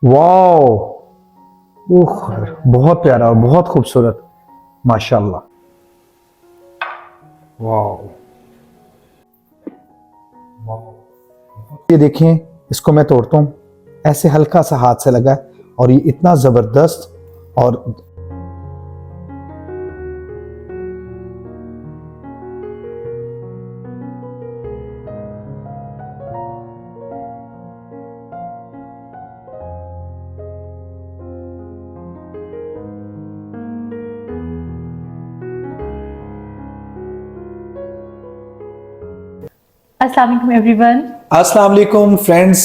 Wow, उह, बहुत प्यारा और बहुत खूबसूरत, माशाल्लाह। वाओ, ये देखें, इसको मैं तोड़ता हूं, ऐसे हल्का सा हाथ से लगा है और ये इतना जबरदस्त। और अस्सलाम वालेकुम एवरीवन। अस्सलाम वालेकुम फ्रेंड्स,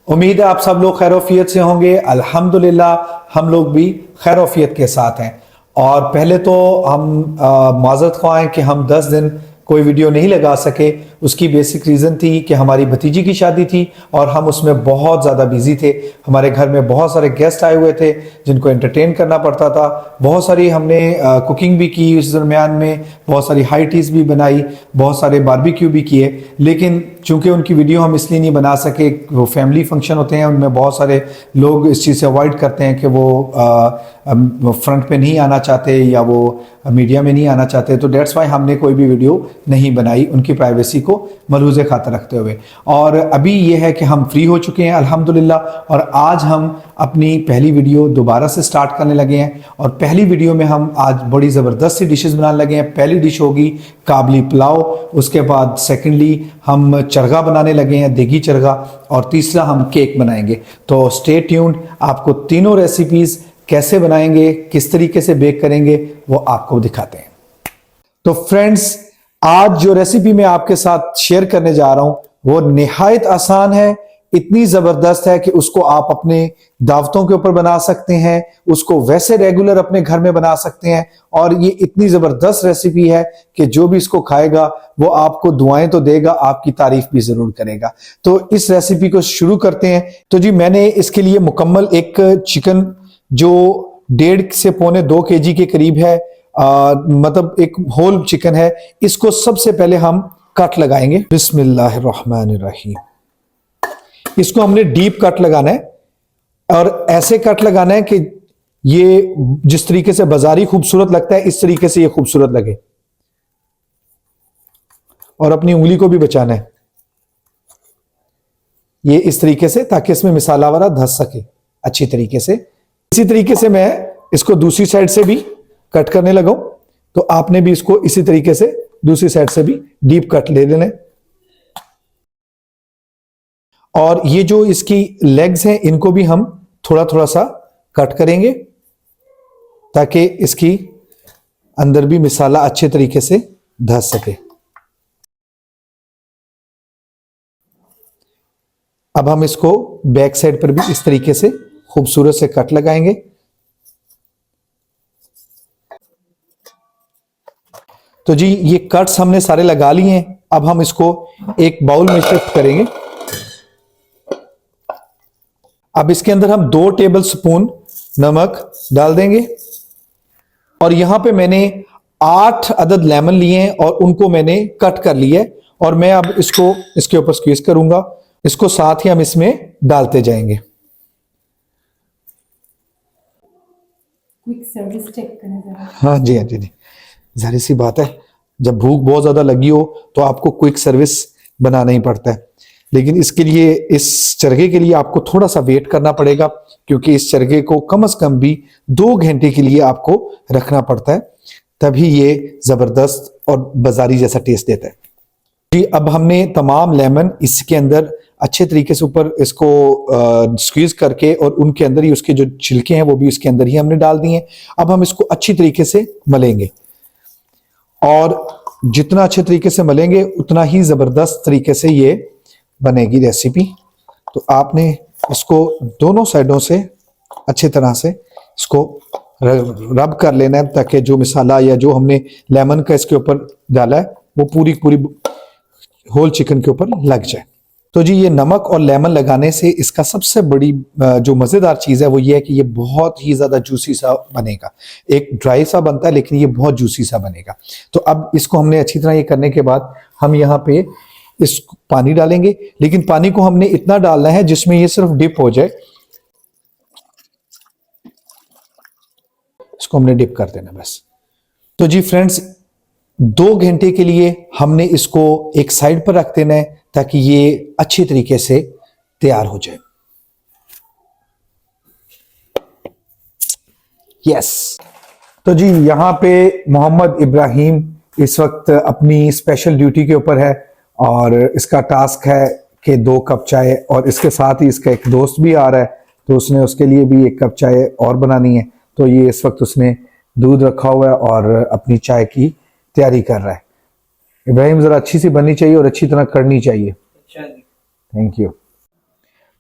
उम्मीद है आप सब लोग खैरोफियत से होंगे। अल्हम्दुलिल्लाह हम लोग भी खैरोफियत के साथ हैं। और पहले तो हम माजरत ख्वाह हैं कि हम 10 दिन कोई वीडियो नहीं लगा सके। उसकी बेसिक रीज़न थी कि हमारी भतीजी की शादी थी और हम उसमें बहुत ज़्यादा बिजी थे। हमारे घर में बहुत सारे गेस्ट आए हुए थे जिनको एंटरटेन करना पड़ता था। बहुत सारी हमने कुकिंग भी की उस दरमियान में, बहुत सारी हाई टीज़ भी बनाई, बहुत सारे बारबेक्यू भी किए। लेकिन चूंकि उनकी वीडियो हम इसलिए नहीं बना सके, वो फैमिली फंक्शन होते हैं, उनमें बहुत सारे लोग इस चीज़ से अवॉइड करते हैं कि वो फ्रंट पे नहीं आना चाहते या वो मीडिया में नहीं आना चाहते। तो डेट्स वाई हमने कोई भी वीडियो नहीं बनाई उनकी प्राइवेसी को मलहूज़े खातर रखते हुए। और अभी ये है कि हम फ्री हो चुके हैं अल्हम्दुलिल्लाह, और आज हम अपनी पहली वीडियो दोबारा से स्टार्ट करने लगे हैं। और पहली वीडियो में हम आज बड़ी ज़बरदस्त सी डिशेस बनाने लगे हैं। पहली डिश होगी काबली पुलाव, उसके बाद सेकेंडली हम चरगा बनाने लगे हैं, देगी चरगा, और तीसरा हम केक बनाएंगे। तो स्टे ट्यून्ड, आपको तीनों रेसिपीज़ कैसे बनाएंगे, किस तरीके से बेक करेंगे, वो आपको दिखाते हैं। तो फ्रेंड्स, आज जो रेसिपी मैं आपके साथ शेयर करने जा रहा हूं वो निहायत आसान है, इतनी जबरदस्त है कि उसको आप अपने दावतों के ऊपर बना सकते हैं, उसको वैसे रेगुलर अपने घर में बना सकते हैं। और ये इतनी जबरदस्त रेसिपी है कि जो भी इसको खाएगा वो आपको दुआएं तो देगा, आपकी तारीफ भी जरूर करेगा। तो इस रेसिपी को शुरू करते हैं। तो जी, मैंने इसके लिए मुकम्मल एक चिकन जो 1.5 से पौने 2 kg के करीब है, मतलब एक होल चिकन है, इसको सबसे पहले हम कट लगाएंगे। बिस्मिल्लाहिर्रहमानिर्रहीम। इसको हमने डीप कट लगाना है और ऐसे कट लगाना है कि ये जिस तरीके से बाजारी खूबसूरत लगता है इस तरीके से ये खूबसूरत लगे। और अपनी उंगली को भी बचाना है ये इस तरीके से, ताकि इसमें मिसाला वाला धस सके अच्छी तरीके से। इसी तरीके से मैं इसको दूसरी साइड से भी कट करने लगा हूं, तो आपने भी इसको इसी तरीके से दूसरी साइड से भी डीप कट ले लेना है। और ये जो इसकी लेग्स हैं इनको भी हम थोड़ा थोड़ा सा कट करेंगे ताकि इसकी अंदर भी मिसाला अच्छे तरीके से धस सके। अब हम इसको बैक साइड पर भी इस तरीके से खूबसूरत से कट लगाएंगे। तो जी, ये कट्स हमने सारे लगा लिए हैं। अब हम इसको एक बाउल में शिफ्ट करेंगे। अब इसके अंदर हम 2 टेबल स्पून नमक डाल देंगे। और यहां पे मैंने 8 अदद लेमन लिए हैं और उनको मैंने कट कर लिया है। और मैं अब इसको इसके ऊपर स्क्वीज करूंगा। इसको साथ ही हम इसमें डालते जाएंगे। क्विक सर्विस चेक करें जरा। हाँ जी, हाँ जी जी, जाहिर सी बात है, जब भूख बहुत ज्यादा लगी हो तो आपको क्विक सर्विस बनाना ही पड़ता है। लेकिन इसके लिए, इस चरगे के लिए आपको थोड़ा सा वेट करना पड़ेगा, क्योंकि इस चरगे को कम से कम भी 2 घंटे के लिए आपको रखना पड़ता है, तभी ये जबरदस्त और बाजारी जैसा टेस्ट देता है। जी, अब हमने तमाम लेमन इसके अंदर अच्छे तरीके से ऊपर इसको स्क्वीज करके, और उनके अंदर ही उसके जो छिलके हैं वो भी इसके अंदर ही हमने डाल दिए हैं। अब हम इसको अच्छी तरीके से मलेंगे, और जितना अच्छे तरीके से मलेंगे उतना ही जबरदस्त तरीके से ये बनेगी रेसिपी। तो आपने इसको दोनों साइडों से अच्छी तरह से इसको रब कर लेना है, ताकि जो मिसाला या जो हमने लेमन का इसके ऊपर डाला है वो पूरी होल चिकन के ऊपर लग जाए। तो जी, ये नमक और लेमन लगाने से इसका सबसे बड़ी जो मज़ेदार चीज़ है वो ये है कि ये बहुत ही ज़्यादा जूसी सा बनेगा। एक ड्राई सा बनता है लेकिन ये बहुत जूसी सा बनेगा। तो अब इसको हमने अच्छी तरह ये करने के बाद हम यहाँ पे इस पानी डालेंगे, लेकिन पानी को हमने इतना डालना है जिसमें ये सिर्फ डिप हो जाए। इसको हमने डिप कर देना बस। तो जी फ्रेंड्स, 2 घंटे के लिए हमने इसको एक साइड पर रख देना है ताकि ये अच्छी तरीके से तैयार हो जाए। यस। तो जी यहाँ पे मोहम्मद इब्राहिम इस वक्त अपनी स्पेशल ड्यूटी के ऊपर है और इसका टास्क है कि 2 कप चाय, और इसके साथ ही इसका एक दोस्त भी आ रहा है तो उसने उसके लिए भी 1 कप चाय और बनानी है। तो ये इस वक्त उसने दूध रखा हुआ है और अपनी चाय की तैयारी कर रहा है। इब्राहिम जरा अच्छी सी बननी चाहिए और अच्छी तरह करनी चाहिए। Thank you.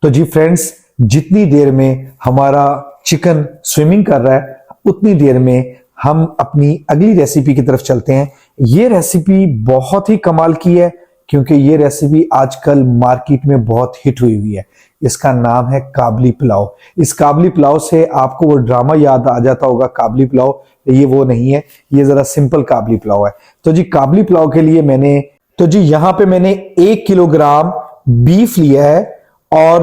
तो जी फ्रेंड्स, जितनी देर में हमारा चिकन स्विमिंग कर रहा है उतनी देर में हम अपनी अगली रेसिपी की तरफ चलते हैं। ये रेसिपी बहुत ही कमाल की है क्योंकि ये रेसिपी आजकल मार्केट में बहुत हिट हुई हुई है। इसका नाम है काबली पुलाव। इस काबली पुलाव से आपको वो ड्रामा याद आ जाता होगा काबली पुलाव, ये वो नहीं है, ये जरा सिंपल काबली पुलाव है। तो जी काबली पुलाव के लिए यहाँ पे मैंने 1 किलोग्राम बीफ लिया है और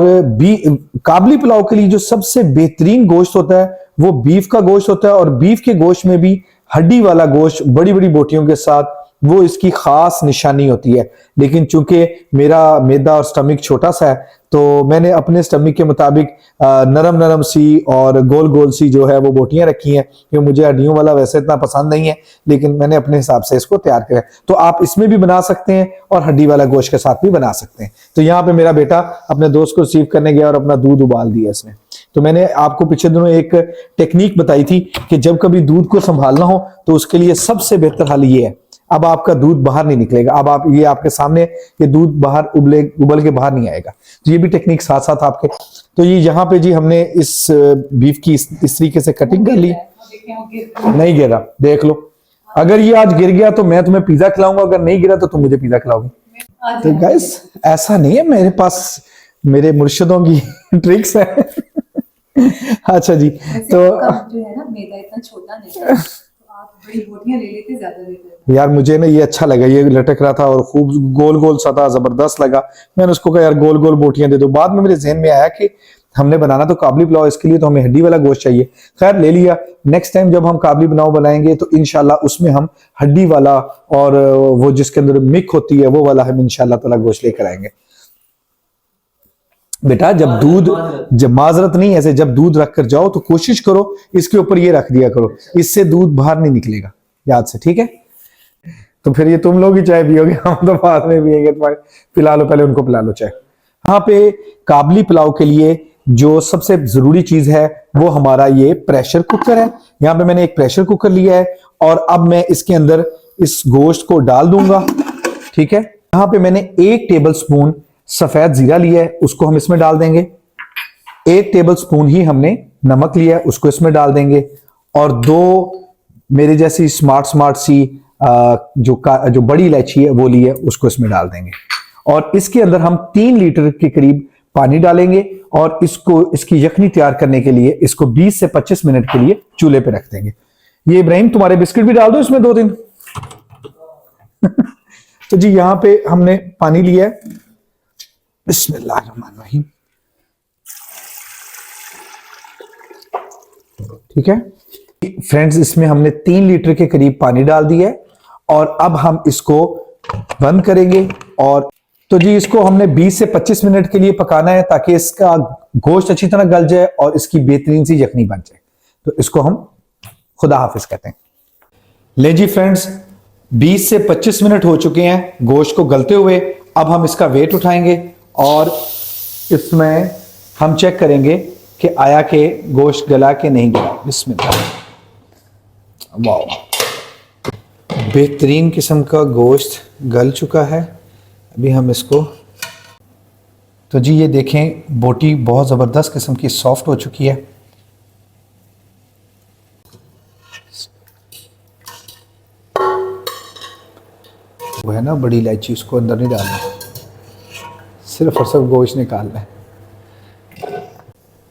काबली पुलाव के लिए जो सबसे बेहतरीन गोश्त होता है वो बीफ का गोश्त होता है, और बीफ के गोश्त में भी हड्डी वाला गोश्त बड़ी बड़ी बोटियों के साथ, वो इसकी खास निशानी होती है। लेकिन चूंकि मेरा मैदा और स्टमक छोटा सा है तो मैंने अपने स्टमक के मुताबिक नरम नरम सी और गोल गोल सी जो है वो बोटियां रखी हैं, क्योंकि मुझे हड्डियों वाला वैसे इतना पसंद नहीं है, लेकिन मैंने अपने हिसाब से इसको तैयार किया। तो आप इसमें भी बना सकते हैं और हड्डी वाला गोश्त के साथ भी बना सकते हैं। तो यहाँ पे मेरा बेटा अपने दोस्त को रिसीव करने गया और अपना दूध उबाल दिया इसने। तो मैंने आपको पिछले दिनों एक टेक्निक बताई थी कि जब कभी दूध को संभालना हो तो उसके लिए सबसे बेहतर हल ये है, अब आपका दूध बाहर नहीं निकलेगा। अब आप ये आपके सामने ये दूध बाहर उबल के बाहर नहीं आएगा। तो ये भी टेक्निक साथ साथ आपके। तो ये यहाँ पे जी हमने इस बीफ की इस तरीके से कटिंग कर ली। नहीं गिरा, देख लो। अगर ये आज गिर गया तो मैं तुम्हें पिज्जा खिलाऊंगा, अगर नहीं गिरा तो तुम मुझे पिज्जा खिलाओगे। तो गाइस ऐसा नहीं है, मेरे पास मेरे मुर्शिदों की ट्रिक्स है। अच्छा जी, तो जो है ना मैदा इतना छोटा नहीं है, तो आप बड़ी बोटियां ले लेते, ज्यादा लेते। यार मुझे ना ये अच्छा लगा, ये लटक रहा था और खूब गोल गोल सा था, जबरदस्त लगा। मैंने उसको कहा यार गोल गोल बोटियां दे दो। बाद में मेरे जहन में आया कि हमने बनाना तो काबली पुलाव, इसके लिए तो हमें हड्डी वाला गोश्त चाहिए। खैर ले लिया। नेक्स्ट टाइम जब हम काबली पुलाव बनाएंगे तो इंशाल्लाह उसमें हम हड्डी वाला और वो जिसके अंदर मिक होती है वो वाला हम इंशाल्लाह ताला गोश्त लेकर आएंगे। बेटा जब माजरत नहीं, ऐसे जब दूध रख कर जाओ तो कोशिश करो इसके ऊपर ये रख दिया करो, इससे दूध बाहर नहीं निकलेगा, याद से, ठीक है। तो फिर ये तुम लोग ही चाय पियोगे, हम तो बाद में पियेंगे। तुम्हारे पिला लो, पहले उनको पिला लो चाय। यहाँ पे काबली पुलाव के लिए जो सबसे जरूरी चीज है वो हमारा ये प्रेशर कुकर है। यहाँ पे मैंने एक प्रेशर कुकर लिया है और अब मैं इसके अंदर इस गोश्त को डाल दूंगा, ठीक है। यहाँ पे मैंने 1 टेबल स्पून सफेद जीरा लिया है, उसको हम इसमें डाल देंगे। 1 टेबल स्पून ही हमने नमक लिया है, उसको इसमें डाल देंगे। और 2 मेरे जैसी स्मार्ट सी जो बड़ी इलायची है वो ली है, उसको इसमें डाल देंगे। और इसके अंदर हम 3 लीटर के करीब पानी डालेंगे और इसकी यखनी तैयार करने के लिए इसको 20 से 25 मिनट के लिए चूल्हे पे रख देंगे। ये इब्राहिम तुम्हारे बिस्किट भी डाल दो इसमें 2-3। तो जी यहाँ पे हमने पानी लिया है, बिस्मिल्लाहिर्रहमानिर्रहीम, ठीक है फ्रेंड्स। इसमें हमने 3 लीटर के करीब पानी डाल दिया है और अब हम इसको बंद करेंगे। और तो जी इसको हमने 20 से 25 मिनट के लिए पकाना है ताकि इसका गोश्त अच्छी तरह गल जाए और इसकी बेहतरीन सी यखनी बन जाए। तो इसको हम खुदा हाफिज कहते हैं। ले जी फ्रेंड्स, 20 से 25 मिनट हो चुके हैं गोश्त को गलते हुए। अब हम इसका वेट उठाएंगे और इसमें हम चेक करेंगे कि आया के गोश्त गला के नहीं गला। बिस्मिल्लाह, वाह, बेहतरीन किस्म का गोश्त गल चुका है। अभी हम इसको, तो जी ये देखें बोटी बहुत ज़बरदस्त किस्म की सॉफ्ट हो चुकी है। वो है ना बड़ी इलायची, उसको अंदर नहीं डालना, सिर्फ और सिर्फ गोश्त निकालना है।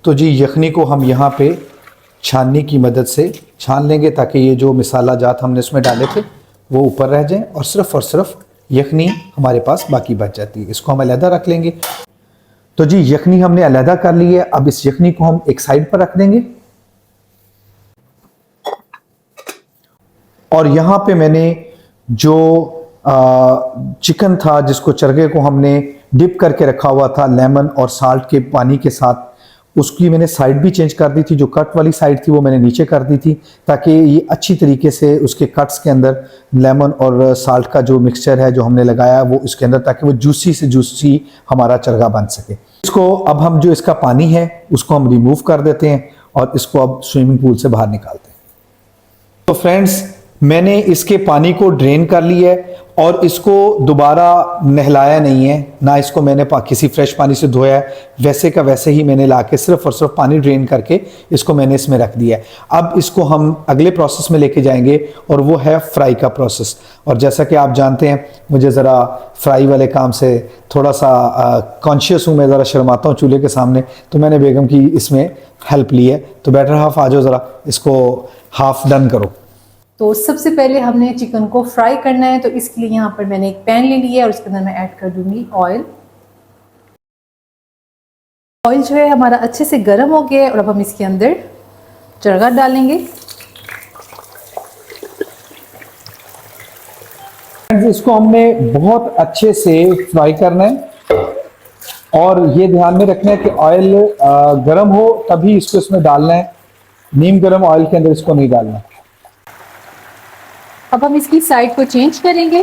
तो जी यखनी को हम यहाँ पे छाननी की मदद से छान लेंगे ताकि ये जो मसाला जात हमने इसमें डाले थे वो ऊपर रह जाए और सिर्फ यखनी हमारे पास बाकी बच जाती है। इसको हम अलहदा रख लेंगे। तो जी यखनी हमने अलहदा कर ली है। अब इस यखनी को हम एक साइड पर रख देंगे। और यहाँ पे मैंने जो चिकन था जिसको चरगे को हमने डिप करके रखा हुआ था लेमन और साल्ट के पानी के साथ, उसकी मैंने साइड भी चेंज कर दी थी। जो कट वाली साइड थी वो मैंने नीचे कर दी थी ताकि ये अच्छी तरीके से उसके कट्स के अंदर लेमन और साल्ट का जो मिक्सचर है जो हमने लगाया वो इसके अंदर, ताकि वो जूसी से जूसी हमारा चरगा बन सके। इसको अब हम जो इसका पानी है उसको हम रिमूव कर देते हैं और इसको अब स्विमिंग पूल से बाहर निकालते हैं। तो फ्रेंड्स, मैंने इसके पानी को ड्रेन कर लिया है और इसको दोबारा नहलाया नहीं है, ना इसको मैंने किसी फ्रेश पानी से धोया है। वैसे का वैसे ही मैंने लाके सिर्फ और सिर्फ पानी ड्रेन करके इसको मैंने इसमें रख दिया है। अब इसको हम अगले प्रोसेस में लेके जाएंगे और वो है फ्राई का प्रोसेस। और जैसा कि आप जानते हैं मुझे ज़रा फ्राई वाले काम से थोड़ा सा कॉन्शियस हूँ, मैं ज़रा शर्माता हूँ चूल्हे के सामने, तो मैंने बेगम की इसमें हेल्प ली है। तो बेटर हाफ आ जाओ, ज़रा इसको हाफ डन करो। तो सबसे पहले हमने चिकन को फ्राई करना है, तो इसके लिए यहाँ पर मैंने एक पैन ले लिया है और उसके अंदर मैं ऐड कर दूंगी ऑयल। ऑयल जो है हमारा अच्छे से गर्म हो गया है और अब हम इसके अंदर चरगा डालेंगे। इसको हमने बहुत अच्छे से फ्राई करना है और ये ध्यान में रखना है कि ऑयल गर्म हो तभी इसको इसमें डालना है, नीम गर्म ऑयल के अंदर इसको नहीं डालना। अब हम इसकी साइड को चेंज करेंगे।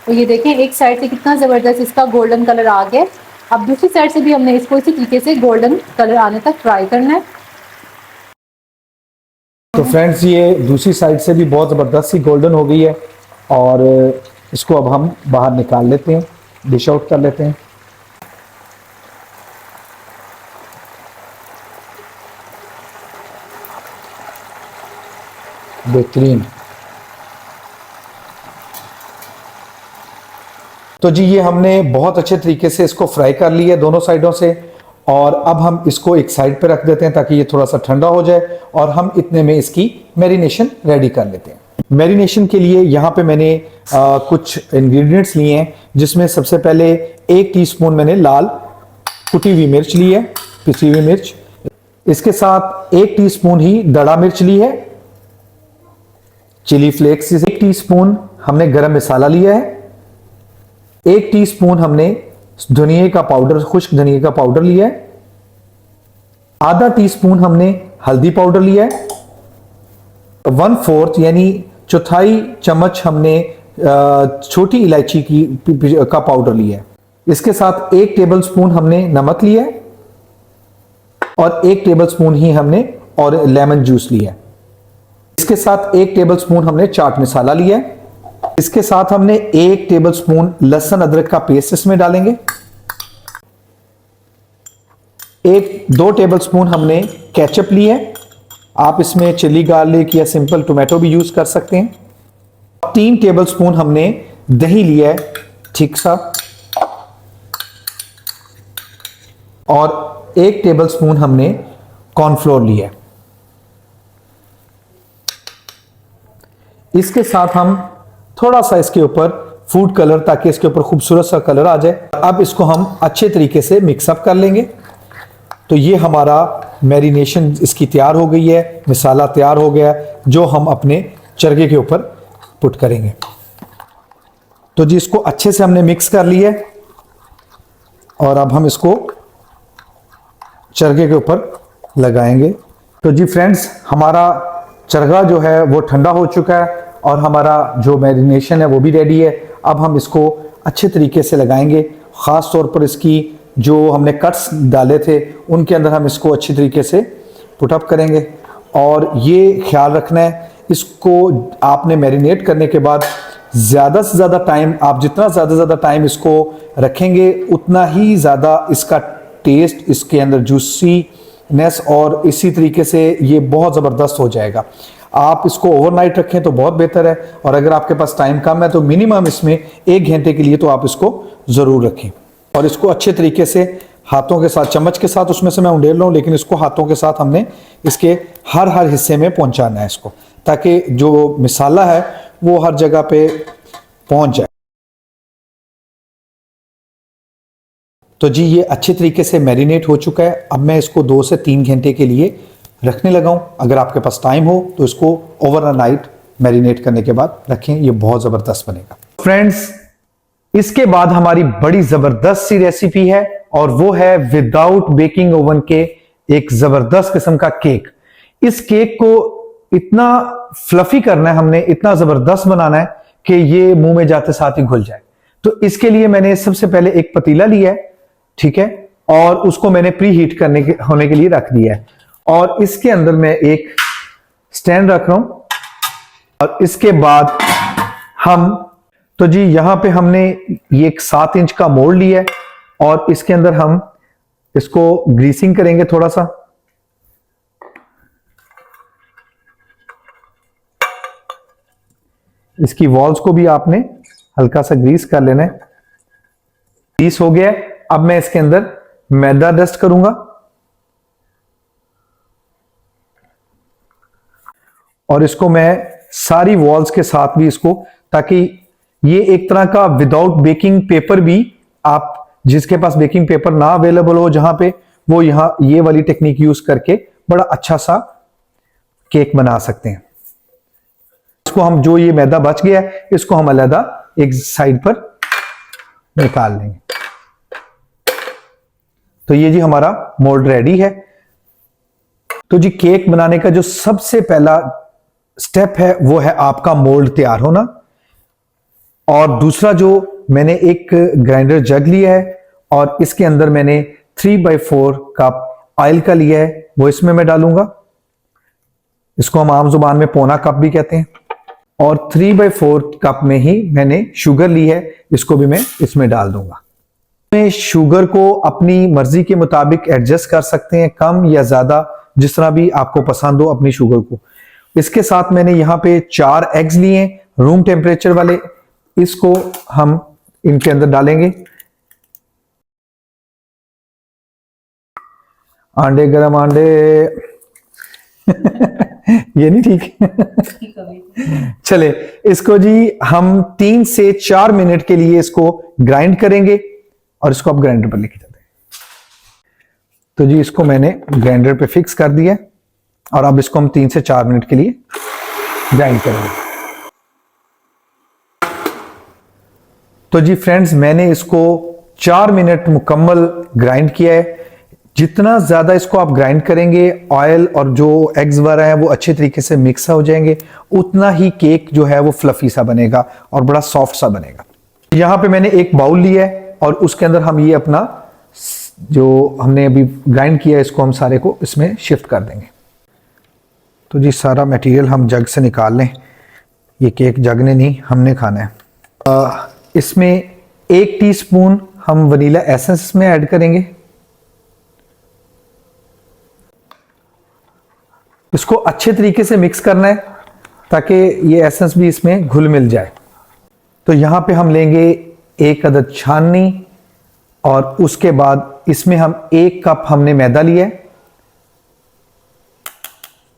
तो ये देखें एक साइड से कितना ज़बरदस्त इसका गोल्डन कलर आ गया। अब दूसरी साइड से भी हमने इसको इसी तरीके से गोल्डन कलर आने तक फ्राई करना है। तो फ्रेंड्स, ये दूसरी साइड से भी बहुत ज़बरदस्त सी गोल्डन हो गई है और इसको अब हम बाहर निकाल लेते हैं, डिश आउट कर लेते हैं। बेहतरीन। तो जी ये हमने बहुत अच्छे तरीके से इसको फ्राई कर लिया है दोनों साइडों से, और अब हम इसको एक साइड पे रख देते हैं ताकि ये थोड़ा सा ठंडा हो जाए और हम इतने में इसकी मैरिनेशन रेडी कर लेते हैं। मैरिनेशन के लिए यहाँ पे मैंने कुछ इंग्रेडिएंट्स लिए हैं, जिसमें सबसे पहले 1 टीस्पून मैंने लाल कुटी हुई मिर्च ली है, पिसी हुई मिर्च। इसके साथ 1 टीस्पून ही दड़ा मिर्च ली है, चिली फ्लेक्स 1 टीस्पून हमने गरम मसाला लिया है, 1 टीस्पून हमने धनिया का पाउडर, खुश्क धनिया का पाउडर लिया है, आधा टीस्पून हमने हल्दी पाउडर लिया है, 1/4 यानी चौथाई चम्मच हमने छोटी इलायची का पाउडर लिया है। इसके साथ 1 टेबलस्पून हमने नमक लिया है और 1 टेबलस्पून ही हमने और लेमन जूस लिया है। इसके साथ 1 टेबलस्पून हमने चाट मसाला लिया है। इसके साथ हमने 1 टेबलस्पून लहसुन अदरक का पेस्ट इसमें डालेंगे। 2 टेबलस्पून हमने केचप ली है, आप इसमें चिली गार्लिक या सिंपल टोमेटो भी यूज कर सकते हैं। 3 टेबलस्पून हमने दही लिया है ठीक सा, और 1 टेबलस्पून हमने कॉर्नफ्लोर लिया है। इसके साथ हम थोड़ा सा इसके ऊपर फूड कलर, ताकि इसके ऊपर खूबसूरत सा कलर आ जाए। अब इसको हम अच्छे तरीके से मिक्सअप कर लेंगे। तो ये हमारा मैरिनेशन इसकी तैयार हो गई है, मसाला तैयार हो गया है, जो हम अपने चरगे के ऊपर पुट करेंगे। तो जी इसको अच्छे से हमने मिक्स कर लिया है और अब हम इसको चरगे के ऊपर लगाएंगे। तो जी फ्रेंड्स, हमारा चरगा जो है वो ठंडा हो चुका है और हमारा जो मैरिनेशन है वो भी रेडी है। अब हम इसको अच्छे तरीके से लगाएंगे, ख़ास तौर पर इसकी जो हमने कट्स डाले थे उनके अंदर हम इसको अच्छी तरीके से पुटअप करेंगे। और ये ख्याल रखना है, इसको आपने मैरिनेट करने के बाद ज़्यादा से ज़्यादा टाइम, आप जितना ज़्यादा टाइम इसको रखेंगे उतना ही ज़्यादा इसका टेस्ट, इसके अंदर जूसीनेस और इसी तरीके से ये बहुत ज़बरदस्त हो जाएगा। आप इसको ओवरनाइट रखें तो बहुत बेहतर है, और अगर आपके पास टाइम कम है तो मिनिमम इसमें 1 घंटे के लिए तो आप इसको ज़रूर रखें। और इसको अच्छे तरीके से हाथों के साथ, चम्मच के साथ उसमें से मैं उंडेल रहा हूँ, लेकिन इसको हाथों के साथ हमने इसके हर हिस्से में पहुंचाना है इसको, ताकि जो मसाला है वो हर जगह पे पहुंच जाए। तो जी ये अच्छे तरीके से मैरिनेट हो चुका है। अब मैं इसको 2 से 3 घंटे के लिए रखने लगा हूं। अगर आपके पास टाइम हो तो इसको ओवरनाइट मैरिनेट करने के बाद रखें, ये बहुत ज़बरदस्त बनेगा। फ्रेंड्स, इसके बाद हमारी बड़ी ज़बरदस्त सी रेसिपी है और वो है विदाउट बेकिंग ओवन के एक ज़बरदस्त किस्म का केक। इस केक को इतना फ्लफी करना है हमने, इतना ज़बरदस्त बनाना है कि ये मुंह में जाते साथ ही घुल जाए। तो इसके लिए मैंने सबसे पहले एक पतीला लिया है, ठीक है, और उसको मैंने प्री हीट होने के लिए रख दिया है। और इसके अंदर मैं एक स्टैंड रख रहा हूं। और इसके बाद तो जी यहां पे हमने ये एक 7 इंच का मोल्ड लिया है और इसके अंदर हम इसको ग्रीसिंग करेंगे थोड़ा सा। इसकी वॉल्स को भी आपने हल्का सा ग्रीस कर लेना है। ग्रीस हो गया है। अब मैं इसके अंदर मैदा डस्ट करूंगा और इसको मैं सारी वॉल्स के साथ भी इसको, ताकि ये एक तरह का विदाउट बेकिंग पेपर भी, आप जिसके पास बेकिंग पेपर ना अवेलेबल हो जहां पे, वो यहां ये वाली टेक्निक यूज करके बड़ा अच्छा सा केक बना सकते हैं। इसको हम, जो ये मैदा बच गया है, इसको हम अलग एक साइड पर निकाल लेंगे। तो ये जी हमारा मोल्ड रेडी है। तो जी केक बनाने का जो सबसे पहला स्टेप है वो है आपका मोल्ड तैयार होना। और दूसरा, जो मैंने एक ग्राइंडर जग लिया है और इसके अंदर मैंने 3/4 कप ऑयल का लिया है, वो इसमें मैं डालूंगा। इसको हम आम जुबान में पौना कप भी कहते हैं। और 3/4 कप में ही मैंने शुगर ली है, इसको भी मैं इसमें डाल दूंगा। मैं शुगर को अपनी मर्जी के मुताबिक एडजस्ट कर सकते हैं, कम या ज्यादा, जिस तरह भी आपको पसंद हो अपनी शुगर को। इसके साथ मैंने यहां पे 4 एग्स लिए, रूम टेम्परेचर वाले। इसको हम इनके अंदर डालेंगे। अंडे, गरम अंडे ये नहीं ठीक चले, इसको जी हम 3 से 4 मिनट के लिए इसको ग्राइंड करेंगे और इसको अब ग्राइंडर पर लेके चलते हैं। तो जी इसको मैंने ग्राइंडर पे फिक्स कर दिया और अब इसको हम 3 से 4 मिनट के लिए ग्राइंड करेंगे। तो जी फ्रेंड्स, मैंने इसको 4 मिनट मुकम्मल ग्राइंड किया है। जितना ज्यादा इसको आप ग्राइंड करेंगे, ऑयल और जो एग्स वगैरह हैं वो अच्छे तरीके से मिक्स हो जाएंगे, उतना ही केक जो है वो फ्लफी सा बनेगा और बड़ा सॉफ्ट सा बनेगा। यहां पे मैंने एक बाउल लिया है और उसके अंदर हम ये अपना जो हमने अभी ग्राइंड किया है, इसको हम सारे को इसमें शिफ्ट कर देंगे। तो जी सारा मटेरियल हम जग से निकाल लें। ये केक जग ने नहीं, हमने खाना है। इसमें 1 टीस्पून हम वनीला एसेंस में ऐड करेंगे। इसको अच्छे तरीके से मिक्स करना है ताकि ये एसेंस भी इसमें घुल मिल जाए। तो यहां पे हम लेंगे 1 अदद छाननी और उसके बाद इसमें हम 1 कप हमने मैदा लिया है,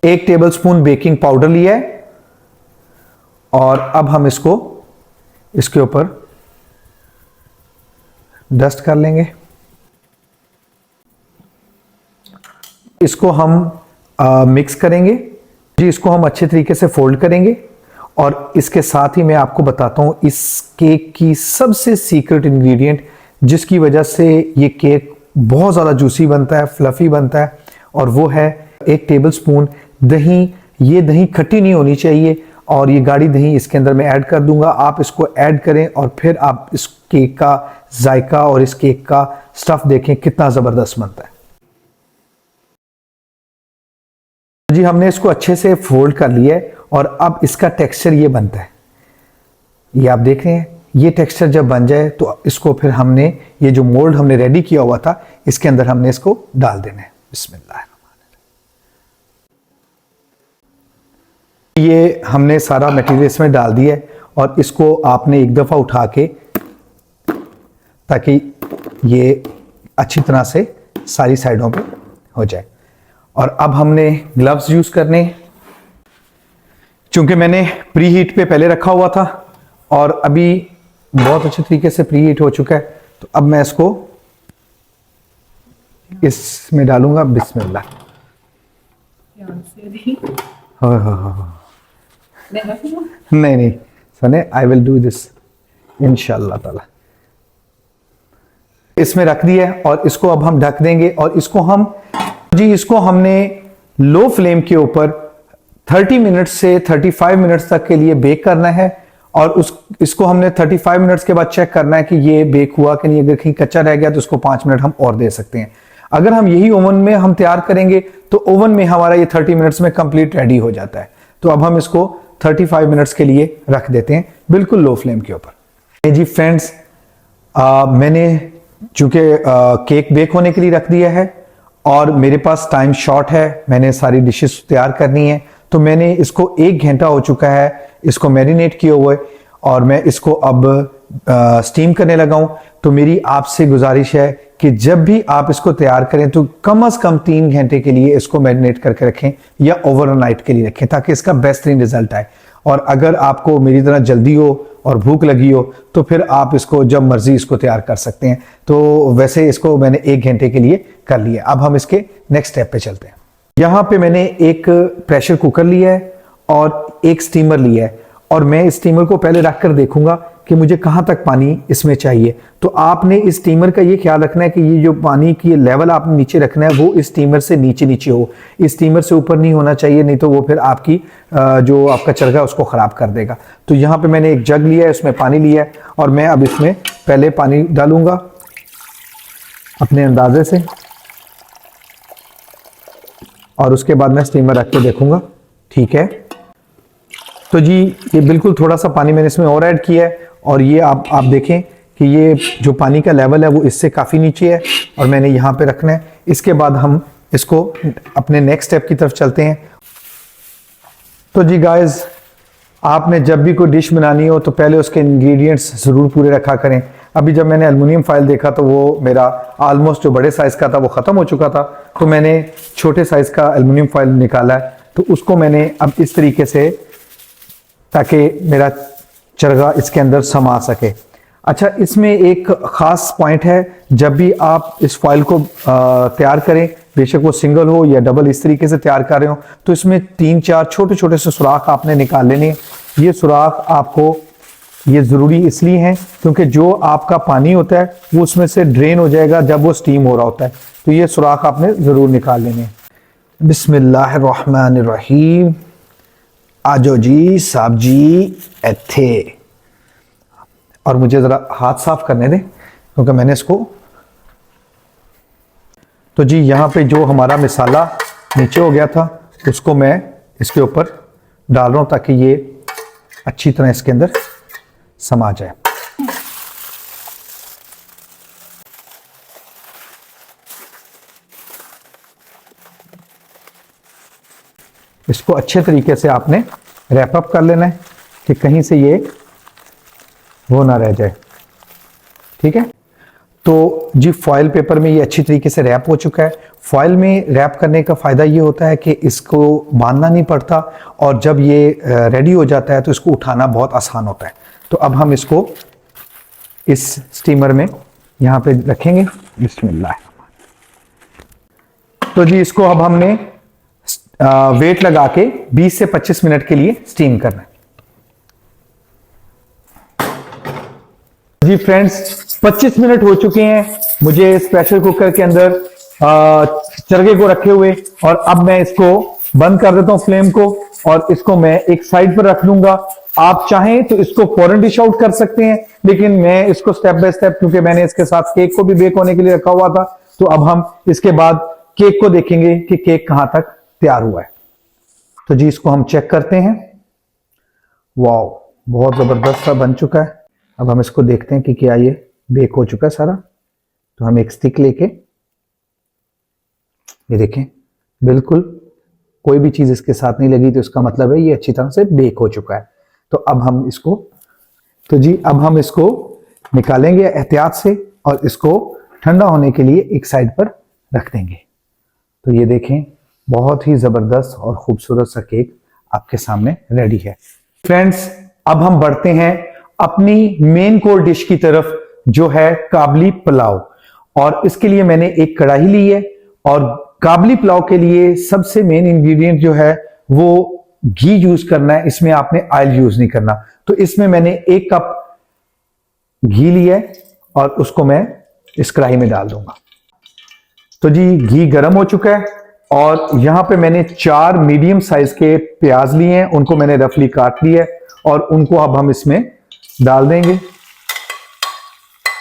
1 टेबलस्पून बेकिंग पाउडर लिया है और अब हम इसको इसके ऊपर डस्ट कर लेंगे। इसको हम मिक्स करेंगे जी। इसको हम अच्छे तरीके से फोल्ड करेंगे और इसके साथ ही मैं आपको बताता हूं इस केक की सबसे सीक्रेट इंग्रेडिएंट, जिसकी वजह से ये केक बहुत ज़्यादा जूसी बनता है, फ्लफी बनता है, और वो है 1 टेबलस्पून दही। ये दही खट्टी नहीं होनी चाहिए और ये गाढ़ी दही इसके अंदर मैं ऐड कर दूंगा। आप इसको ऐड करें और फिर आप इस केक का जायका और इस केक का स्टफ देखें कितना ज़बरदस्त बनता है। जी हमने इसको अच्छे से फोल्ड कर लिया है और अब इसका टेक्सचर ये बनता है। ये आप देख रहे हैं, ये टेक्सचर जब बन जाए तो इसको फिर हमने, ये जो मोल्ड हमने रेडी किया हुआ था, इसके अंदर हमने इसको डाल देना है। बिस्मिल्लाह। ये हमने सारा मटेरियल इसमें डाल दिया है और इसको आपने एक दफ़ा उठा के, ताकि ये अच्छी तरह से सारी साइडों पे हो जाए। और अब हमने ग्लव्स यूज़ करने, चूंकि मैंने प्री हीट पे पहले रखा हुआ था और अभी बहुत अच्छे तरीके से प्री हीट हो चुका है, तो अब मैं इसको इसमें डालूंगा। बिस्मिल्लाह। नहीं नहीं सने, आई विल डू दिस इंशाल्लाह ताला। इसमें रख दिया है और इसको अब हम ढक देंगे और इसको हमने लो फ्लेम के ऊपर 30 मिनट से 35 मिनट्स तक के लिए बेक करना है। और इसको हमने 35 मिनट्स के बाद चेक करना है कि ये बेक हुआ कि नहीं। अगर कहीं कच्चा रह गया तो इसको 5 मिनट हम और दे सकते हैं। अगर हम यही ओवन में हम तैयार करेंगे तो ओवन में हमारा ये 30 मिनट्स में कंप्लीट रेडी हो जाता है। तो अब हम इसको 35 मिनट्स के लिए रख देते हैं बिल्कुल लो फ्लेम के ऊपर। जी फ्रेंड्स, मैंने चूंकि केक बेक होने के लिए रख दिया है और मेरे पास टाइम शॉर्ट है, मैंने सारी डिशेस तैयार करनी है, तो मैंने इसको 1 घंटा हो चुका है इसको मैरिनेट किए हुए और मैं इसको अब स्टीम करने लगा हूं। तो मेरी आपसे गुजारिश है कि जब भी आप इसको तैयार करें तो कम से कम 3 घंटे के लिए इसको मैरिनेट करके रखें या ओवरनाइट के लिए रखें ताकि इसका बेहतरीन रिजल्ट आए। और अगर आपको मेरी तरह जल्दी हो और भूख लगी हो तो फिर आप इसको जब मर्जी इसको तैयार कर सकते हैं। तो वैसे इसको मैंने 1 घंटे के लिए कर लिया। अब हम इसके नेक्स्ट स्टेप पे चलते हैं। यहां पे मैंने एक प्रेशर कुकर लिया है और एक स्टीमर लिया है और मैं इस स्टीमर को पहले रखकर देखूंगा कि मुझे कहां तक पानी इसमें चाहिए। तो आपने इस स्टीमर का ये ख्याल रखना है कि ये जो पानी की लेवल आपने नीचे रखना है वो इस स्टीमर से नीचे नीचे हो, इस स्टीमर से ऊपर नहीं होना चाहिए, नहीं तो वो फिर आपकी जो आपका चरखा है उसको खराब कर देगा। तो यहाँ पे मैंने एक जग लिया है, उसमें पानी लिया है और मैं अब इसमें पहले पानी डालूंगा अपने अंदाजे से और उसके बाद मैं स्टीमर रख के देखूंगा। ठीक है, तो जी ये बिल्कुल थोड़ा सा पानी मैंने इसमें और ऐड किया है और ये आप देखें कि ये जो पानी का लेवल है वो इससे काफ़ी नीचे है और मैंने यहाँ पे रखना है। इसके बाद हम इसको अपने नेक्स्ट स्टेप की तरफ चलते हैं। तो जी गाइस, आपने जब भी कोई डिश बनानी हो तो पहले उसके इंग्रेडिएंट्स ज़रूर पूरे रखा करें। अभी जब मैंने एल्युमिनियम फॉइल देखा तो वो मेरा ऑलमोस्ट जो बड़े साइज़ का था वो ख़त्म हो चुका था, तो मैंने छोटे साइज़ का एल्युमिनियम फॉइल निकाला है। तो उसको मैंने अब इस तरीके से, ताकि मेरा चरगा इसके अंदर समा सके। अच्छा, इसमें एक ख़ास पॉइंट है, जब भी आप इस फॉइल को तैयार करें, बेशक वो सिंगल हो या डबल, इस तरीके से तैयार कर रहे हो, तो इसमें 3-4 छोटे छोटे से सुराख आपने निकाल लेने। ये सुराख आपको ये ज़रूरी इसलिए हैं क्योंकि जो आपका पानी होता है वो उसमें से ड्रेन हो जाएगा जब वो स्टीम हो रहा होता है। तो ये सुराख आपने ज़रूर निकाल लेने। बिस्मिल्लाहिर्रहमानिर्रहीम। आजो जी साहब जी एथे, और मुझे ज़रा हाथ साफ करने दें क्योंकि मैंने इसको। तो जी यहाँ पे जो हमारा मिसाला नीचे हो गया था उसको मैं इसके ऊपर डाल रहा हूँ ताकि ये अच्छी तरह इसके अंदर समा जाए। इसको अच्छे तरीके से आपने रैप अप कर लेना है कि कहीं से ये वो ना रह जाए। ठीक है, तो जी फॉइल पेपर में ये अच्छी तरीके से रैप हो चुका है। फॉइल में रैप करने का फ़ायदा ये होता है कि इसको बांधना नहीं पड़ता और जब ये रेडी हो जाता है तो इसको उठाना बहुत आसान होता है। तो अब हम इसको इस स्टीमर में यहाँ पे रखेंगे। बिस्मिल्लाह। तो जी इसको अब हमने वेट लगा के 20 से 25 मिनट के लिए स्टीम करना है। जी फ्रेंड्स, 25 मिनट हो चुके हैं मुझे इस प्रेशर कुकर के अंदर चरगे को रखे हुए, और अब मैं इसको बंद कर देता हूं फ्लेम को और इसको मैं एक साइड पर रख लूंगा। आप चाहें तो इसको फौरन डिश आउट कर सकते हैं, लेकिन मैं इसको स्टेप बाय स्टेप, क्योंकि मैंने इसके साथ केक को भी बेक होने के लिए रखा हुआ था, तो अब हम इसके बाद केक को देखेंगे कि केक कहां तक तैयार हुआ है। तो जी इसको हम चेक करते हैं। वाओ, बहुत जबरदस्त सा बन चुका है। अब हम इसको देखते हैं कि क्या ये बेक हो चुका है सारा। तो हम एक स्टिक लेके, ये देखें बिल्कुल कोई भी चीज इसके साथ नहीं लगी, तो इसका मतलब है ये अच्छी तरह से बेक हो चुका है। तो अब हम इसको, तो जी अब हम इसको निकालेंगे एहतियात से और इसको ठंडा होने के लिए एक साइड पर रख देंगे। तो ये देखें, बहुत ही जबरदस्त और खूबसूरत सा केक आपके सामने रेडी है। फ्रेंड्स, अब हम बढ़ते हैं अपनी मेन कोर डिश की तरफ, जो है काबली पुलाव। और इसके लिए मैंने एक कढ़ाई ली है। और काबली पुलाव के लिए सबसे मेन इंग्रेडिएंट जो है वो घी यूज करना है, इसमें आपने ऑयल यूज नहीं करना। तो इसमें मैंने 1 कप घी लिया है और उसको मैं इस कढ़ाई में डाल दूंगा। तो जी घी गर्म हो चुका है और यहां पे मैंने 4 मीडियम साइज के प्याज लिए हैं, उनको मैंने रफली काट लिया है और उनको अब हम इसमें डाल देंगे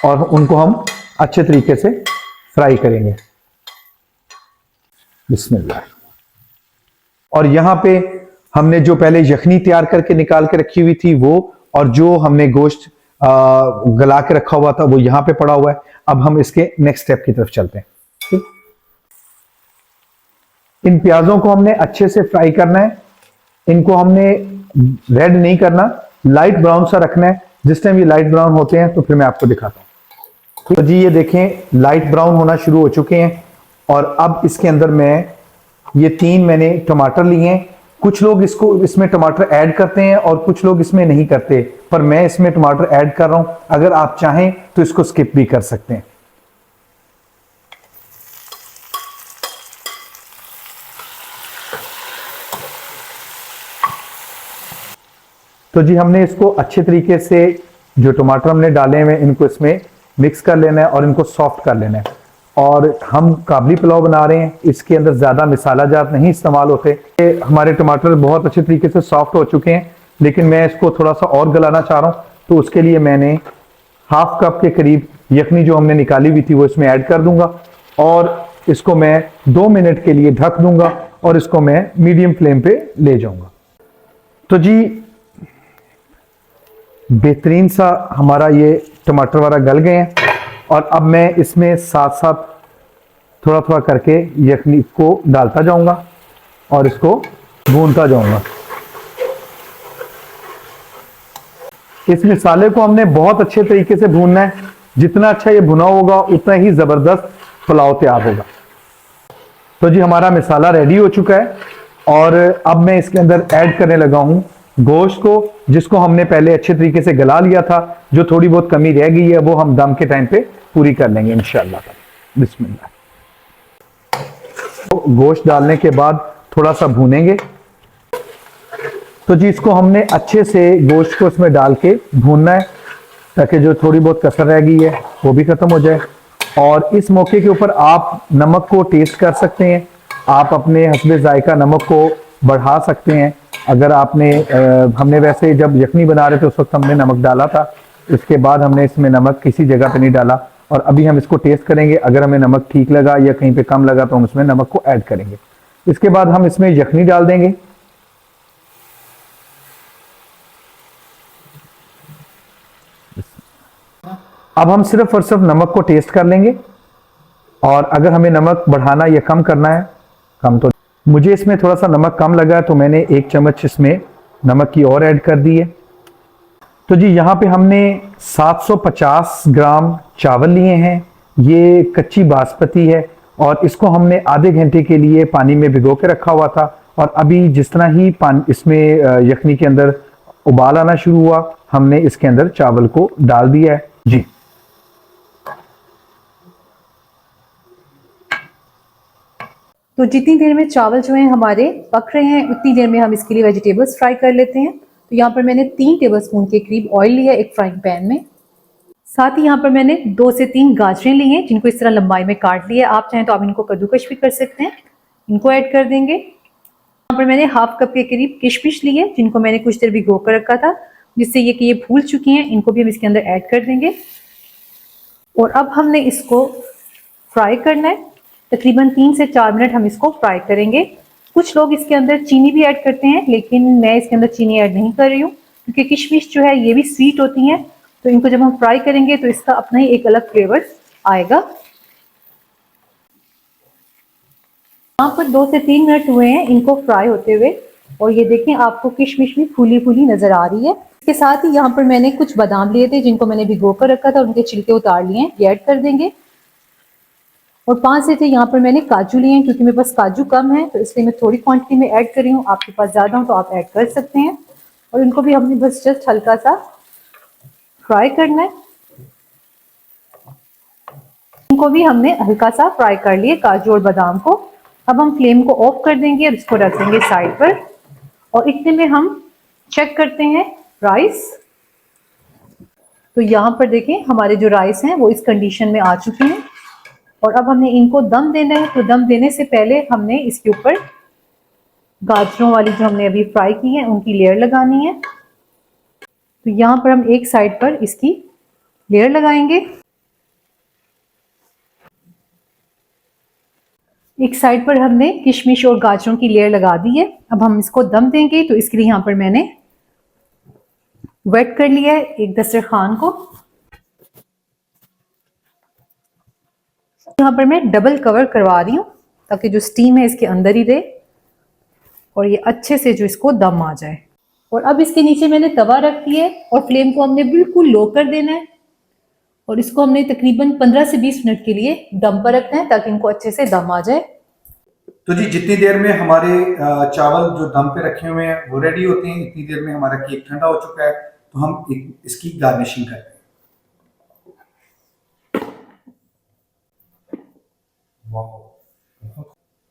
और उनको हम अच्छे तरीके से फ्राई करेंगे। बिस्मिल्लाह। और यहां पे हमने जो पहले यखनी तैयार करके निकाल के रखी हुई थी वो, और जो हमने गोश्त गला के रखा हुआ था वो यहां पे पड़ा हुआ है। अब हम इसके नेक्स्ट स्टेप की तरफ चलते हैं। ठीक, इन प्याजों को हमने अच्छे से फ्राई करना है। इनको हमने रेड नहीं करना, लाइट ब्राउन सा रखना है। जिस टाइम ये लाइट ब्राउन होते हैं तो फिर मैं आपको दिखाता हूं। तो जी ये देखें लाइट ब्राउन होना शुरू हो चुके हैं। और अब इसके अंदर मैं ये 3 मैंने टमाटर लिए हैं। कुछ लोग इसमें टमाटर ऐड करते हैं और कुछ लोग इसमें नहीं करते, पर मैं इसमें टमाटर ऐड कर रहा हूं। अगर आप चाहें तो इसको स्किप भी कर सकते हैं। तो जी हमने इसको अच्छे तरीके से जो टमाटर हमने डाले हुए इनको इसमें मिक्स कर लेना है और इनको सॉफ्ट कर लेना है। और हम काबली पुलाव बना रहे हैं, इसके अंदर ज्यादा मसाला जात नहीं इस्तेमाल होते। हमारे टमाटर बहुत अच्छे तरीके से सॉफ्ट हो चुके हैं, लेकिन मैं इसको थोड़ा सा और गलाना चाह रहा हूं। तो उसके लिए मैंने ½ कप के करीब यखनी जो हमने निकाली हुई थी वो इसमें ऐड कर दूंगा और इसको मैं 2 मिनट के लिए ढक दूंगा और इसको मैं मीडियम फ्लेम पे ले जाऊंगा। तो जी बेहतरीन सा हमारा ये टमाटर वाला गल गए हैं और अब मैं इसमें साथ साथ थोड़ा थोड़ा करके यखनी को डालता जाऊंगा और इसको भूनता जाऊंगा। इस मसाले को हमने बहुत अच्छे तरीके से भूनना है। जितना अच्छा ये भुना होगा उतना ही जबरदस्त पुलाव तैयार होगा। तो जी हमारा मसाला रेडी हो चुका है और अब मैं इसके अंदर ऐड करने लगा हूं गोश्त को, जिसको हमने पहले अच्छे तरीके से गला लिया था। जो थोड़ी बहुत कमी रह गई है वो हम दम के टाइम पे पूरी कर लेंगे इंशाअल्लाह। बिस्मिल्लाह। तो गोश्त डालने के बाद थोड़ा सा भूनेंगे। तो जी इसको हमने अच्छे से गोश्त को इसमें डाल के भूनना है ताकि जो थोड़ी बहुत कसर रह गई है वो भी खत्म हो जाए। और इस मौके के ऊपर आप नमक को टेस्ट कर सकते हैं। आप अपने हस्बे जायका नमक को बढ़ा सकते हैं। अगर आपने हमने वैसे जब यखनी बना रहे थे उस वक्त हमने नमक डाला था, इसके बाद हमने इसमें नमक किसी जगह पे नहीं डाला। और अभी हम इसको टेस्ट करेंगे, अगर हमें नमक ठीक लगा या कहीं पे कम लगा तो हम इसमें नमक को ऐड करेंगे। इसके बाद हम इसमें यखनी डाल देंगे। अब हम सिर्फ और सिर्फ नमक को टेस्ट कर लेंगे और अगर हमें नमक बढ़ाना या कम करना है, कम तो मुझे इसमें थोड़ा सा नमक कम लगा तो मैंने 1 चम्मच इसमें नमक की और ऐड कर दी है। तो जी यहाँ पे हमने 750 ग्राम चावल लिए हैं। ये कच्ची बासमती है और इसको हमने आधे घंटे के लिए पानी में भिगो के रखा हुआ था। और अभी जिस तरह ही इसमें यखनी के अंदर उबाल आना शुरू हुआ, हमने इसके अंदर चावल को डाल दिया है। जी तो जितनी देर में चावल जो हैं हमारे पक रहे हैं उतनी देर में हम इसके लिए वेजिटेबल्स फ्राई कर लेते हैं। तो यहाँ पर मैंने 3 टेबलस्पून के करीब ऑयल लिया है एक फ्राइंग पैन में। साथ ही यहाँ पर मैंने 2 से 3 गाजरें ली हैं जिनको इस तरह लंबाई में काट लिया। आप चाहें तो आप इनको कद्दूकश भी कर सकते हैं। इनको ऐड कर देंगे। यहाँ पर मैंने ½ कप के करीब किशमिश ली है जिनको मैंने कुछ देर भिगो कर रखा था, जिससे ये कि ये फूल चुकी हैं। इनको भी हम इसके अंदर ऐड कर देंगे और अब हमने इसको फ्राई करना है। तकरीबन 3 से 4 मिनट हम इसको फ्राई करेंगे। कुछ लोग इसके अंदर चीनी भी ऐड करते हैं, लेकिन मैं इसके अंदर चीनी ऐड नहीं कर रही हूँ क्योंकि किशमिश जो है ये भी स्वीट होती हैं। तो इनको जब हम फ्राई करेंगे तो इसका अपना ही एक अलग फ्लेवर आएगा। यहाँ पर 2 से 3 मिनट हुए हैं इनको फ्राई होते हुए और ये देखें आपको किशमिश भी फूली फूली नजर आ रही है। इसके साथ ही यहाँ पर मैंने कुछ बादाम लिए थे जिनको मैंने भिगो कर रखा था, उनके छिलके उतार लिए हैं, ये ऐड कर देंगे। और 5 से 6 यहाँ पर मैंने काजू लिए हैं क्योंकि मेरे पास काजू कम है तो इसलिए मैं थोड़ी क्वांटिटी में ऐड कर रही हूँ। आपके पास ज़्यादा हो तो आप ऐड कर सकते हैं। और इनको भी हमने बस जस्ट हल्का सा फ्राई करना है। इनको भी हमने हल्का सा फ्राई कर लिए, काजू और बादाम को। अब हम फ्लेम को ऑफ कर देंगे और इसको रख देंगे साइड पर। और इतने में हम चेक करते हैं राइस। तो यहाँ पर देखें हमारे जो राइस हैं वो इस कंडीशन में आ चुके हैं। और अब हमने इनको दम देना है। तो दम देने से पहले हमने इसके ऊपर गाजरों वाली जो हमने अभी फ्राई की है उनकी लेयर लगानी है। तो यहाँ पर हम एक साइड पर इसकी लेयर लगाएंगे। एक साइड पर हमने किशमिश और गाजरों की लेयर लगा दी है। अब हम इसको दम देंगे। तो इसके लिए यहाँ पर मैंने वेट कर लिया है एक दस्तरखान को। यहाँ पर मैं डबल कवर करवा रही हूँ ताकि जो स्टीम है इसके अंदर ही रहे और ये अच्छे से जो इसको दम आ जाए। और अब इसके नीचे मैंने तवा रख दिया है और फ्लेम को हमने बिल्कुल लो कर देना है। और इसको हमने तकरीबन 15 से 20 मिनट के लिए दम पर रखना है ताकि इनको अच्छे से दम आ जाए। तो जी जितनी देर में हमारे चावल जो दम पे रखे हुए हैं वो रेडी होते हैं, इतनी देर में हमारा केक ठंडा हो चुका है। तो हम इसकी गार्निशिंग करते हैं।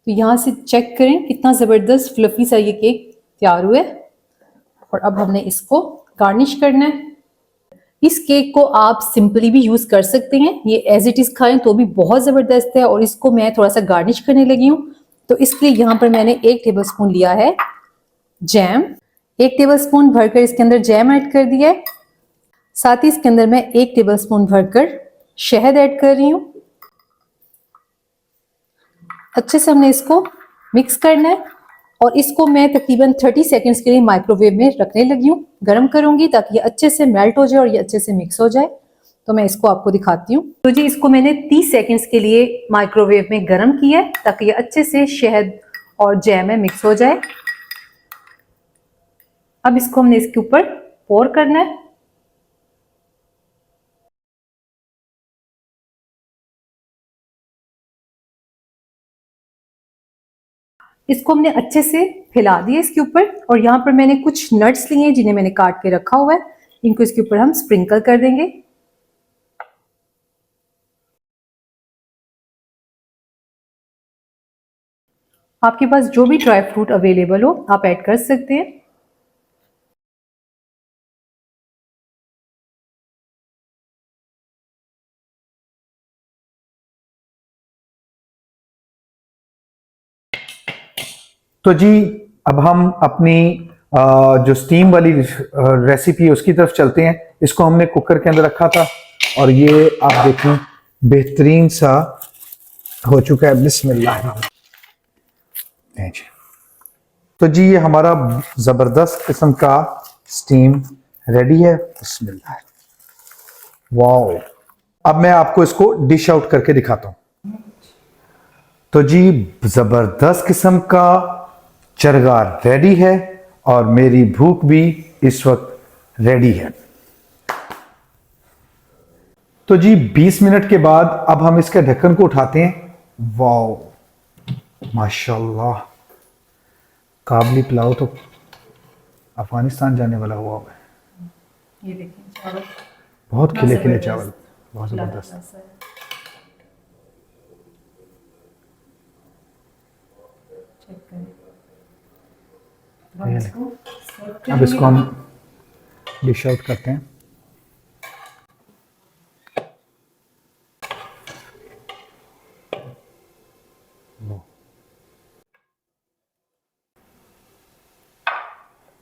तो यहाँ से चेक करें कितना ज़बरदस्त फ्लफी सा ये केक तैयार हुआ है। और अब हमने इसको गार्निश करना है। इस केक को आप सिंपली भी यूज़ कर सकते हैं, ये एज इट इज़ खाएं तो भी बहुत ज़बरदस्त है। और इसको मैं थोड़ा सा गार्निश करने लगी हूँ। तो इसके लिए यहाँ पर मैंने 1 टेबलस्पून लिया है जैम। 1 टेबलस्पून भरकर इसके अंदर जैम ऐड कर दिया है। साथ ही इसके अंदर मैं 1 टेबलस्पून भरकर शहद ऐड कर रही हूँ। अच्छे से हमने इसको मिक्स करना है। और इसको मैं तकरीबन 30 सेकंड्स के लिए माइक्रोवेव में रखने लगी हूँ। गर्म करूंगी ताकि ये अच्छे से मेल्ट हो जाए और ये अच्छे से मिक्स हो जाए। तो मैं इसको आपको दिखाती हूँ। तो जी इसको मैंने 30 सेकंड्स के लिए माइक्रोवेव में गर्म किया है ताकि ये अच्छे से शहद और जैम में मिक्स हो जाए। अब इसको हमने इसके ऊपर पोर करना है। इसको हमने अच्छे से फैला दिया इसके ऊपर। और यहाँ पर मैंने कुछ नट्स लिए हैं जिन्हें मैंने काट के रखा हुआ है। इनको इसके ऊपर हम स्प्रिंकल कर देंगे। आपके पास जो भी ड्राई फ्रूट अवेलेबल हो आप ऐड कर सकते हैं। तो जी अब हम अपनी जो स्टीम वाली रेसिपी है उसकी तरफ चलते हैं। इसको हमने कुकर के अंदर रखा था और ये आप देखें बेहतरीन सा हो चुका है। बिस्मिल्लाह। तो जी ये हमारा जबरदस्त किस्म का स्टीम रेडी है। बिस्मिल्लाह। वाओ। अब मैं आपको इसको डिश आउट करके दिखाता हूं। तो जी जबरदस्त किस्म का चरगा रेडी है और मेरी भूख भी इस वक्त रेडी है। तो जी 20 मिनट के बाद अब हम इसके ढक्कन को उठाते हैं। वाओ माशाल्लाह, काबली पुलाव तो अफगानिस्तान जाने वाला हुआ है। ये देखिए चावल बहुत खिले खिले चावल, बहुत जबरदस्त। अब इसको हम डिश आउट करते हैं।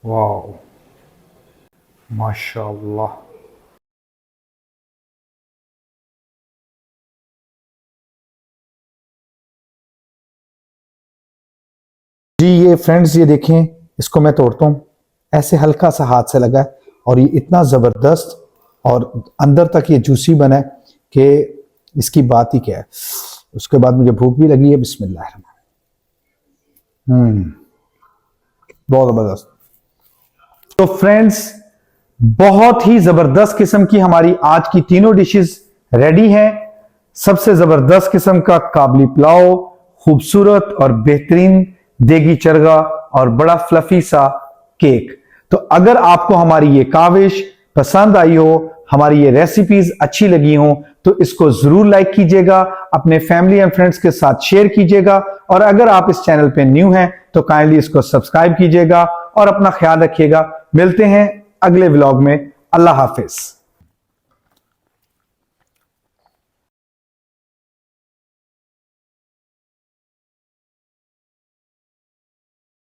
वाओ माशाल्लाह। जी ये फ्रेंड्स ये देखें, इसको मैं तोड़ता हूं। ऐसे हल्का सा हाथ से लगा है और ये इतना जबरदस्त और अंदर तक ये जूसी बना है कि इसकी बात ही क्या है। उसके बाद मुझे भूख भी लगी है। बिस्मिल्लाह। बहुत जबरदस्त। तो फ्रेंड्स बहुत ही जबरदस्त किस्म की हमारी आज की तीनों डिशेस रेडी हैं। सबसे जबरदस्त किस्म का काबली पुलाव, खूबसूरत और बेहतरीन देगी चरगा और बड़ा फ्लफी सा केक। तो अगर आपको हमारी ये काविश पसंद आई हो, हमारी ये रेसिपीज अच्छी लगी हो, तो इसको जरूर लाइक कीजिएगा, अपने फैमिली एंड फ्रेंड्स के साथ शेयर कीजिएगा, और अगर आप इस चैनल पे न्यू हैं तो काइंडली इसको सब्सक्राइब कीजिएगा और अपना ख्याल रखिएगा। मिलते हैं अगले व्लॉग में। अल्लाह हाफिज।